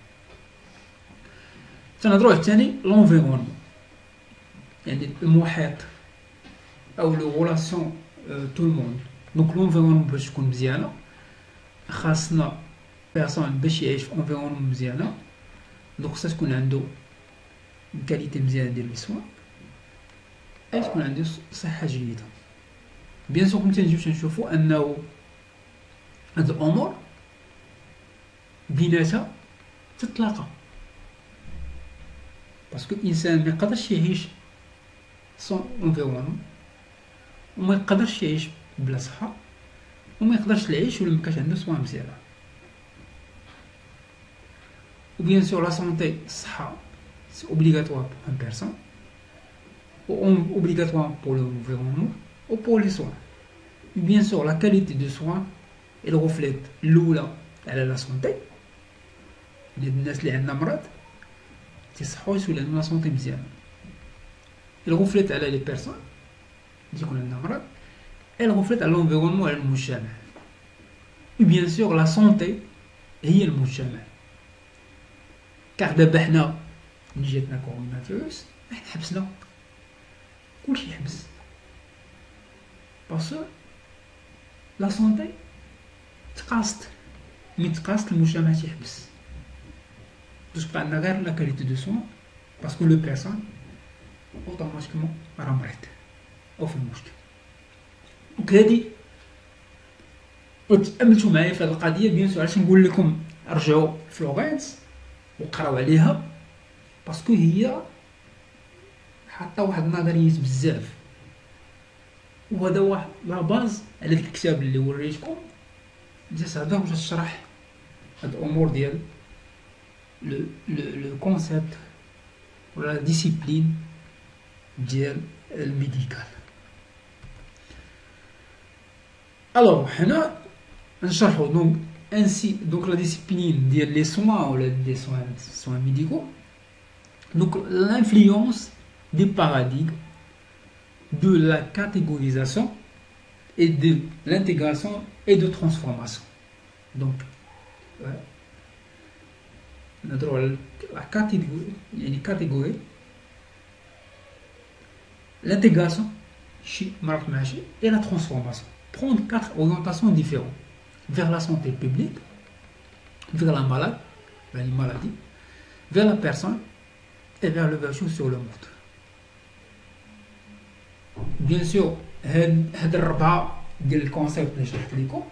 تنهضرو على الثاني لونفيرونمون يعني المحيط او لو غولاسيون تو الموند. دونك لونفيرونمون باش تكون مزيانة خاصنا بيرسون باش يعيش في انفيرونمون مزيانة. دونك خصها تكون عندو كاليتي مزيانة ديال لي سوان اي تكون عندو صحة جيدة. بيان سور كنت نجيو تنشوفو انه هاد الامور بيناتها تتلاقى باسكو الانسان ما يقدرش يعيش سون انفيرونمون وما يقدرش يعيش بلا صحة وما يقدرش يعيش ولا مكانش عنده سوان مزيانة. وبيان سور لا سونتي الصحة سي اوبليغاتوار بور ان بيرسون ou obligatoire pour l'environnement ou pour les soins. Bien sûr, la qualité de soins, elle reflète l'oula على la santé. الناس اللي عندنا مرض تيصحوا يسولوا عندنا لا سونتي مزيانة. elle reflète على les personnes اللي يكون عندنا مرض. elle reflète على l'environnement على المجتمع. Et bien sûr, la santé هي المجتمع. car دابا حنا ملي جاتنا كورونا فيروس حنا حبسنا كلشي يحبس باسكو لا سونتي تقاست. ملي تقاست المجتمع تيحبس باش بقى عندنا غير لا كاليتي دو سوان باسكو لو بيرسون اوتوماتيكمون راه مريض او في المشكل. دونك هادي وتأملتوا معايا في هاد القضيه. بيان سور علاش نقول لكم رجعوا فلورنس وقراو عليها باسكو هي حتى واحد النظريات بزاف وهذا واحد لا باز على ديك الكتاب اللي وريتكم جات هضر وجات تشرح هاد الامور ديال لو كونسيبت ولا ديسيبلين ديال الميديكال. الوغ حنا نشرحو دونك انسي دونك لا ديسيبلين ديال لي سوان ولا دي سوان ميديكو. دونك l'influence des paradigmes de la catégorisation et de l'intégration et de transformation. Donc la catégorie l'intégration et la transformation. Prendre 4 orientations différentes vers la santé publique, vers la maladie, vers la personne et vers l'ouverture sur le monde. Bien sûr هاد الربعة ديال الكونسيبت اللي شرحت لكم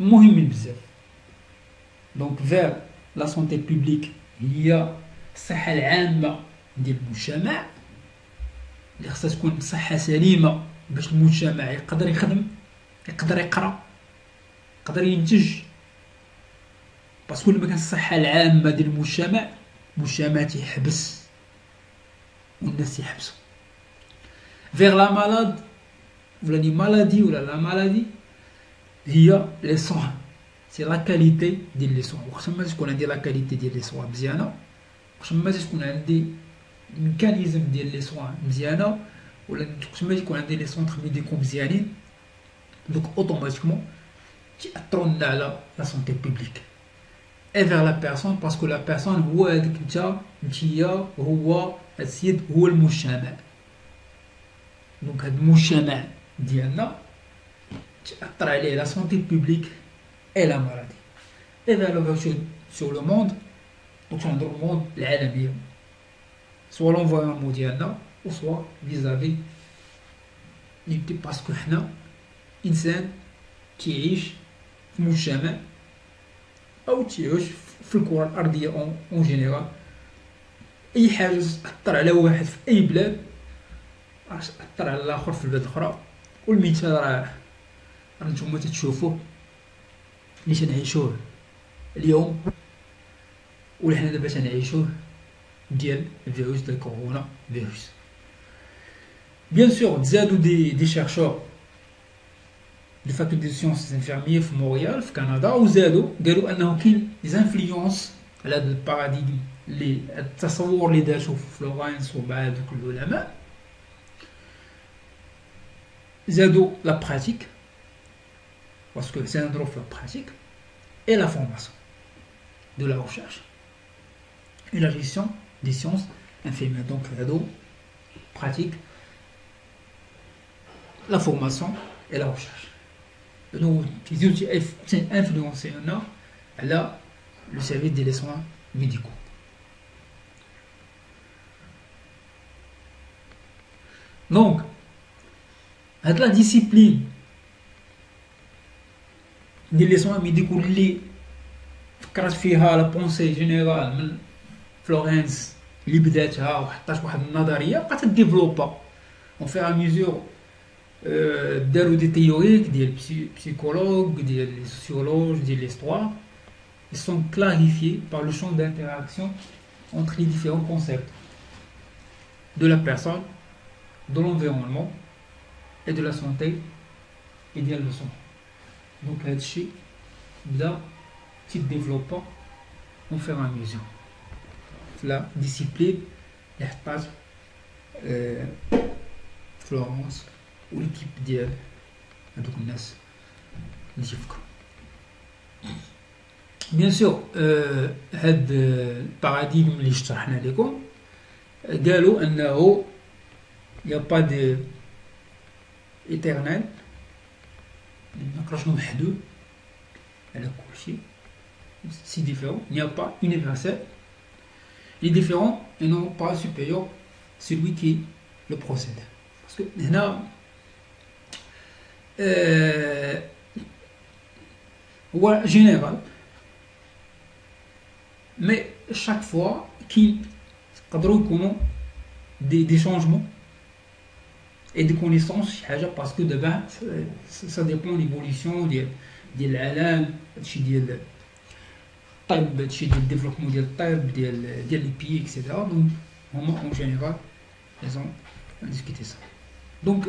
مهمين بزاف. دونك vers la santé publique هي الصحة العامة ديال المجتمع اللي خصها تكون صحة سليمة باش المجتمع يقدر يخدم، يقدر يقرا، يقدر ينتج. باسكو لما كان الصحة العامة ديال المجتمع تيحبس والناس يحبسوا. vers la malade ولا لي مالادي ولا لا مالادي هي لي سوان سي لا كاليتي ديال لي سوان. وقت ما تكون عندي لا كاليتي ديال لي سوان مزيانه، وقت ما تكون عندي ميكانيزم ديال لي سوان مزيانه ولا تما يكون عندي لي سونتر ميديكو مزيانين دوك اوتوماتيكمون تاثروا لنا على لا سونتي بوبليك اي فيغ لا بيرسون باسكو لا بيرسون هو هذاك نتيا هو هاد السيد هو المجتمع دونك هاد المجتمع ديالنا تاثر عليه لا سونتي بوبليك اي لا مالادي اي فيغ لوفرتور سور لو موند دونك نهضرو الموند العالميه سوا لونفويرمون ديالنا و سوا فيزافي باسكو حنا انسان تيعيش في مجتمع او تعيش في الكره الارضيه اون جينيرال اي حاجه تاثر على واحد في اي بلاد راح تاثر على الاخر في البلاد الاخرى والمثال راه نتوما تتشوفوه اللي تنعيشوه اليوم واللي حنا دابا تنعيشوه ديال الفيروس ديال كورونا فيروس بيان سور تزادوا دي شيرشور دو فاكولتي دي سيونس انفيرميي في مونريال في كندا وزادوا قالوا انه كاين زانفلونس على هذا الباراديغم اللي التصور اللي دارته في فلورنس ومع دوك العلماء زادوا لا براتيك باسكو زادوا في لا براتيك اي لا فورماسيون دو لا ريشيرش اي لا جيستيون دي سيونس انفيرميي دونك هادو براتيك لا فورماسيون اي لا ريشيرش nous qui influencé على le service des soins médicaux. Donc, هاد la discipline ديال les soins médicaux اللي فكرت فيها لا بونسي جينيرال من فلورنس اللي بداتها وحطات واحد النظريه بقات تديفلوبا اون فيغ ا ميزور داروا دي تhéoriques ديال psychologues ديال les sociologues ديال l'histoire ils sont clarifiés par le champ d'interaction entre les différents concepts de la personne, de l'environnement et de la santé et ديال le son. Donc هادشي بدا تيديفلوبا اون فيغ ا ميزور في لا ديسيبلين اللي حطات فلورنس وليكيب ديال هادوك الناس اللي تيفكروا بيان سور. هاد الباراديغم اللي شرحنا لكم قالوا انه يا با دي ايترنال منقدروش نوحدو على كلشي سي ديفيرون il n'y a pas universel il est différent et non pas supérieur celui qui le procède parce que هنا هو جينيرال مي chaque fois كي يقدروا يكونوا دي شونجمون et des connaissances شي حاجه باسكو دابا سا ديبون ليفوليسيون ديال العالم هادشي ديال الطب هادشي ديال الديفلوبمون ديال الطب ديال لي بيي اكسيتيرا دونك هما اون جينيرال لازم ديسكوتي سا دونك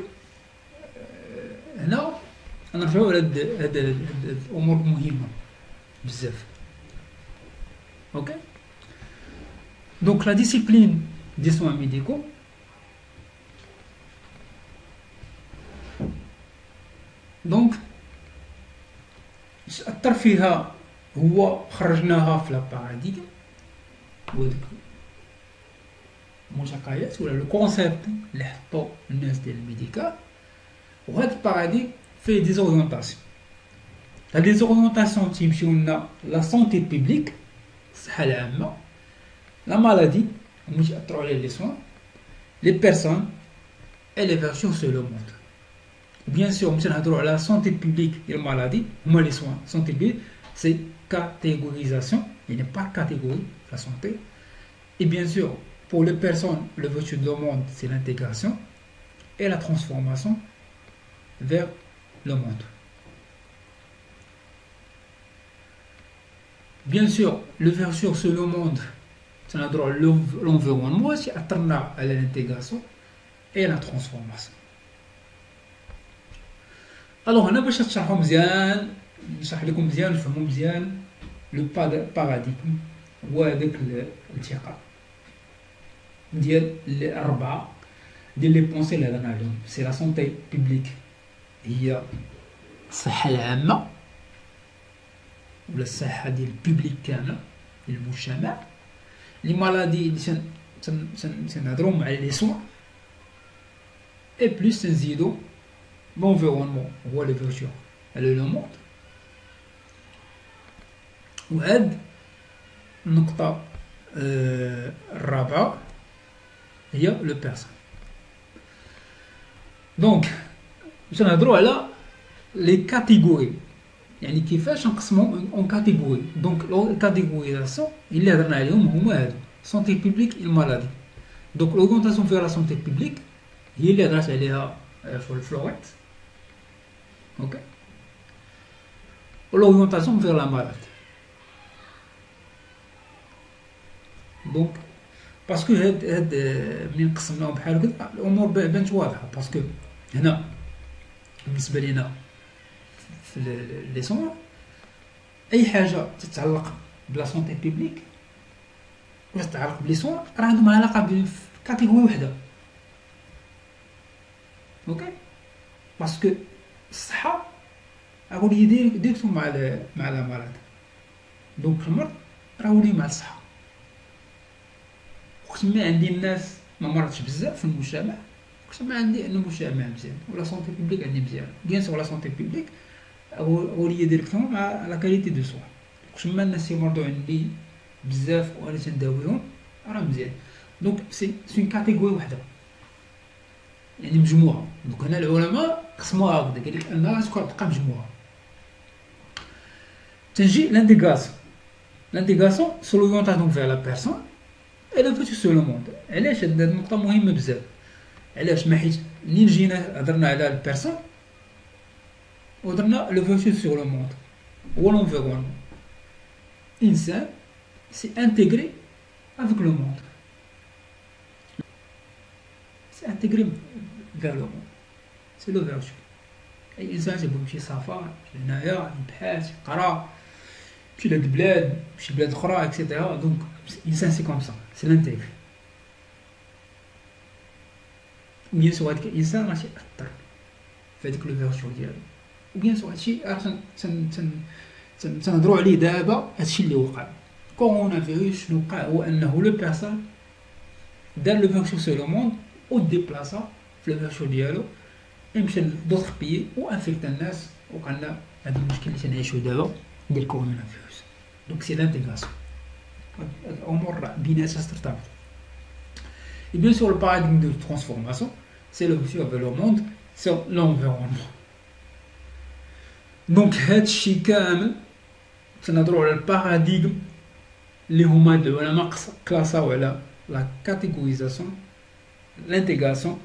هنا نرجعو على هاد الامور مهمه بزاف. اوكي دونك لا ديسيبلين دي سوان ميديكو دونك أثر فيها هو خرجناها في لاباراديغم هو ديك المعتقدات ولا لو كونسيبت اللي حطو الناس ديال الميديكال وهاد الباراديغم فيه دي زوريونطاسيون. هاد لي زوريونطاسيون تيمشيو لنا لا سونتي بوبليك الصحه العامه لا مالادي هما تيأثروا على لي سوان لي بيرسون اي لي فيرسيون سو لو موند. Bien sûr, nous allons la santé publique et la maladie, moi les soins. Santé publique, c'est catégorisation, il n'est pas catégorie, la santé. Et bien sûr, pour les personnes, le vertu de monde, c'est l'intégration et la transformation vers le monde. Bien sûr, le vertu sur le monde, c'est l'environnement, c'est à l'intégration et la transformation. الوغ هنا باش تشرحو مزيان نشرح لكم مزيان نفهمو مزيان لو باراديغم هو هذاك الالتقاء. ديال الأربعة ديال لي بونسي اللي هضرنا عليهم. سي لا سونتي بيبليك هي الصحة العامة ولا الصحة ديال البوبليك كامل ديال المجتمع. لي مالادي اللي تنهضرو على لي سوان اي بلوس تنزيدو لونفيرونمون هو لو فيرتو على لو موند. وهاد النقطة الرابعة هي لو بيرسون. دونك تنهضرو على لي كاتيجوري، يعني كيفاش نقسمهم اون كاتيجوري. دونك لو كاتيغوريزاسيون اللي هضرنا عليهم هما هادو سونتي بيبليك اي مالادي. دونك لورينتاسيون في لا سونتي بيبليك هي اللي هضرت عليها في الفلوريت، اوكي، و لورينتاسيون في لا مالادي. دونك باسكو هاد ملي قسمناهم بحال هكا الامور بانت واضحه، باسكو هنا بالنسبه لينا في لي سون اي حاجه تتعلق بلا سونتي بيبليك ولا تتعلق بلي سون راه عندهم علاقه بكاتيجوري وحده، اوكي. باسكو الصحه اقول لي ديريكتو مع لا مرض. دونك المرض راه ولي مع الصحه. وقت ما عندي الناس ما مرضتش بزاف في المجتمع، وقت ما عندي ان المجتمع مزيان ولا سونتي بيبليك عندي مزيان، بيان سور لا سونتي بيبليك اوليه ديريكتومون مع لا كاليتي دو سوا. وقت ما الناس يمرضوا عندي بزاف وانا تنداويهم راه مزيان. دونك سي اون كاتيجوري وحده، يعني مجموعه. دونك هنا العلماء قسموها هكذا، قال لك انها تبقى مجموعه. تنجي لانديكاسيون سو لورينتاسيون فيغ لا بيرسون اي لو فيتو سو لو موند. علاش هاد النقطه مهمه بزاف؟ علاش؟ ما حيت منين جينا هضرنا على البيرسون وهضرنا لو فيتو سو لو موند هو لونفيرونمون. الانسان سي انتيغري افيك لو موند، سي انتيغري فيغ لو موند، سي لو فيرتو. اي انسان تيبغي يمشي سفر هنايا يبحث يقرا يمشي لهاد البلاد يمشي لبلاد اخرى اكسيتيرا. دونك الانسان سي كوم سا، سي لانتيغري. بيان سور هاداك الانسان راه تيأثر في هاديك لو فيرتو ديالو، وبيان سور هادشي راه تنهضرو عليه دابا. هادشي اللي وقع كورونا فيروس شنو وقع هو انه لو بيرسون دار لو فيرتو سو لو موند و ديبلاسا في لو فيرتو ديالو، يمشي لدوطخ بيي و انفيكتا الناس. وقع لنا هاد المشكل اللي تنعيشو دابا ديال كورونا فيروس. دونك سي لانتيغاسيون، هاد الامور بيناتها ترتبط. Et bien sûr, le paradigme de transformation, c'est le futur vers le monde, c'est l'environnement. Donc, هادشي كامل تنهضروا على الباراديغم اللي هما العلماء كلاساو على لا كاتيغوريزاسيون، l'intégration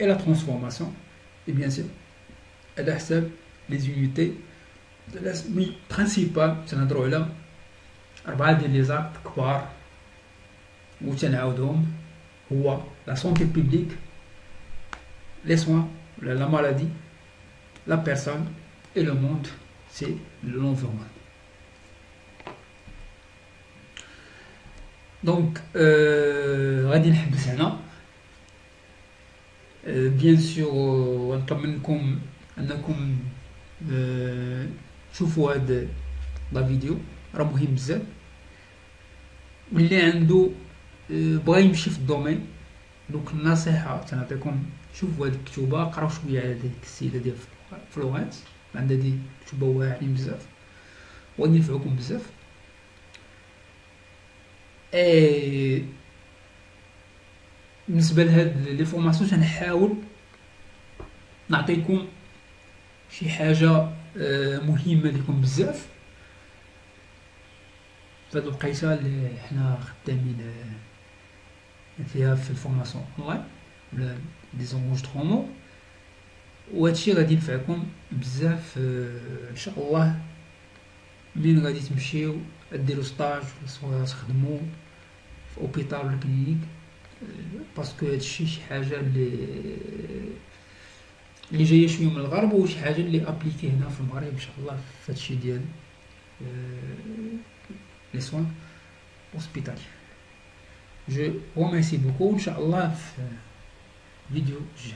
et la transformation. Et bien sûr, على حساب les unités de la principale تنهضروا على 4 ديال لي زاكت كبار وتنعاودهم. هو la santé publique, les soins, la maladie, la personne et le monde, c'est l'environnement. Donc, غادي نحبس هنا. بيان سور نطلب منكم انكم تشوفوا هاد لا فيديو، راه مهم بزاف. واللي عنده بغا يمشي في الدومين، دونك النصيحه تنعطيكم شوفوا هاد الكتوبه، قراو شويه على ديك السيده ديال فلورنس، عندها دي كتوبه واعرين بزاف وغادي ينفعوكم بزاف. بالنسبه لهاد لي فورماسيون تنحاول نعطيكم شي حاجه مهمه لكم بزاف في هاد الوقيته اللي حنا خدامين فيها في الفورماسيون اونلاين ولا دي زونجسترومون. وهادشي غادي ينفعكم بزاف ان شاء الله. منين غادي تمشيو ديروا ستاج ولا تخدموا في اوبيتال ولا كلينيك، باسكو هادشي شي حاجه اللي جايه شويه من الغرب، وشي حاجه اللي ابليكي هنا في المغرب ان شاء الله في هادشي ديال لي سوان هوسبيتالي. جو remercie beaucoup ان شاء الله في فيديو جاي.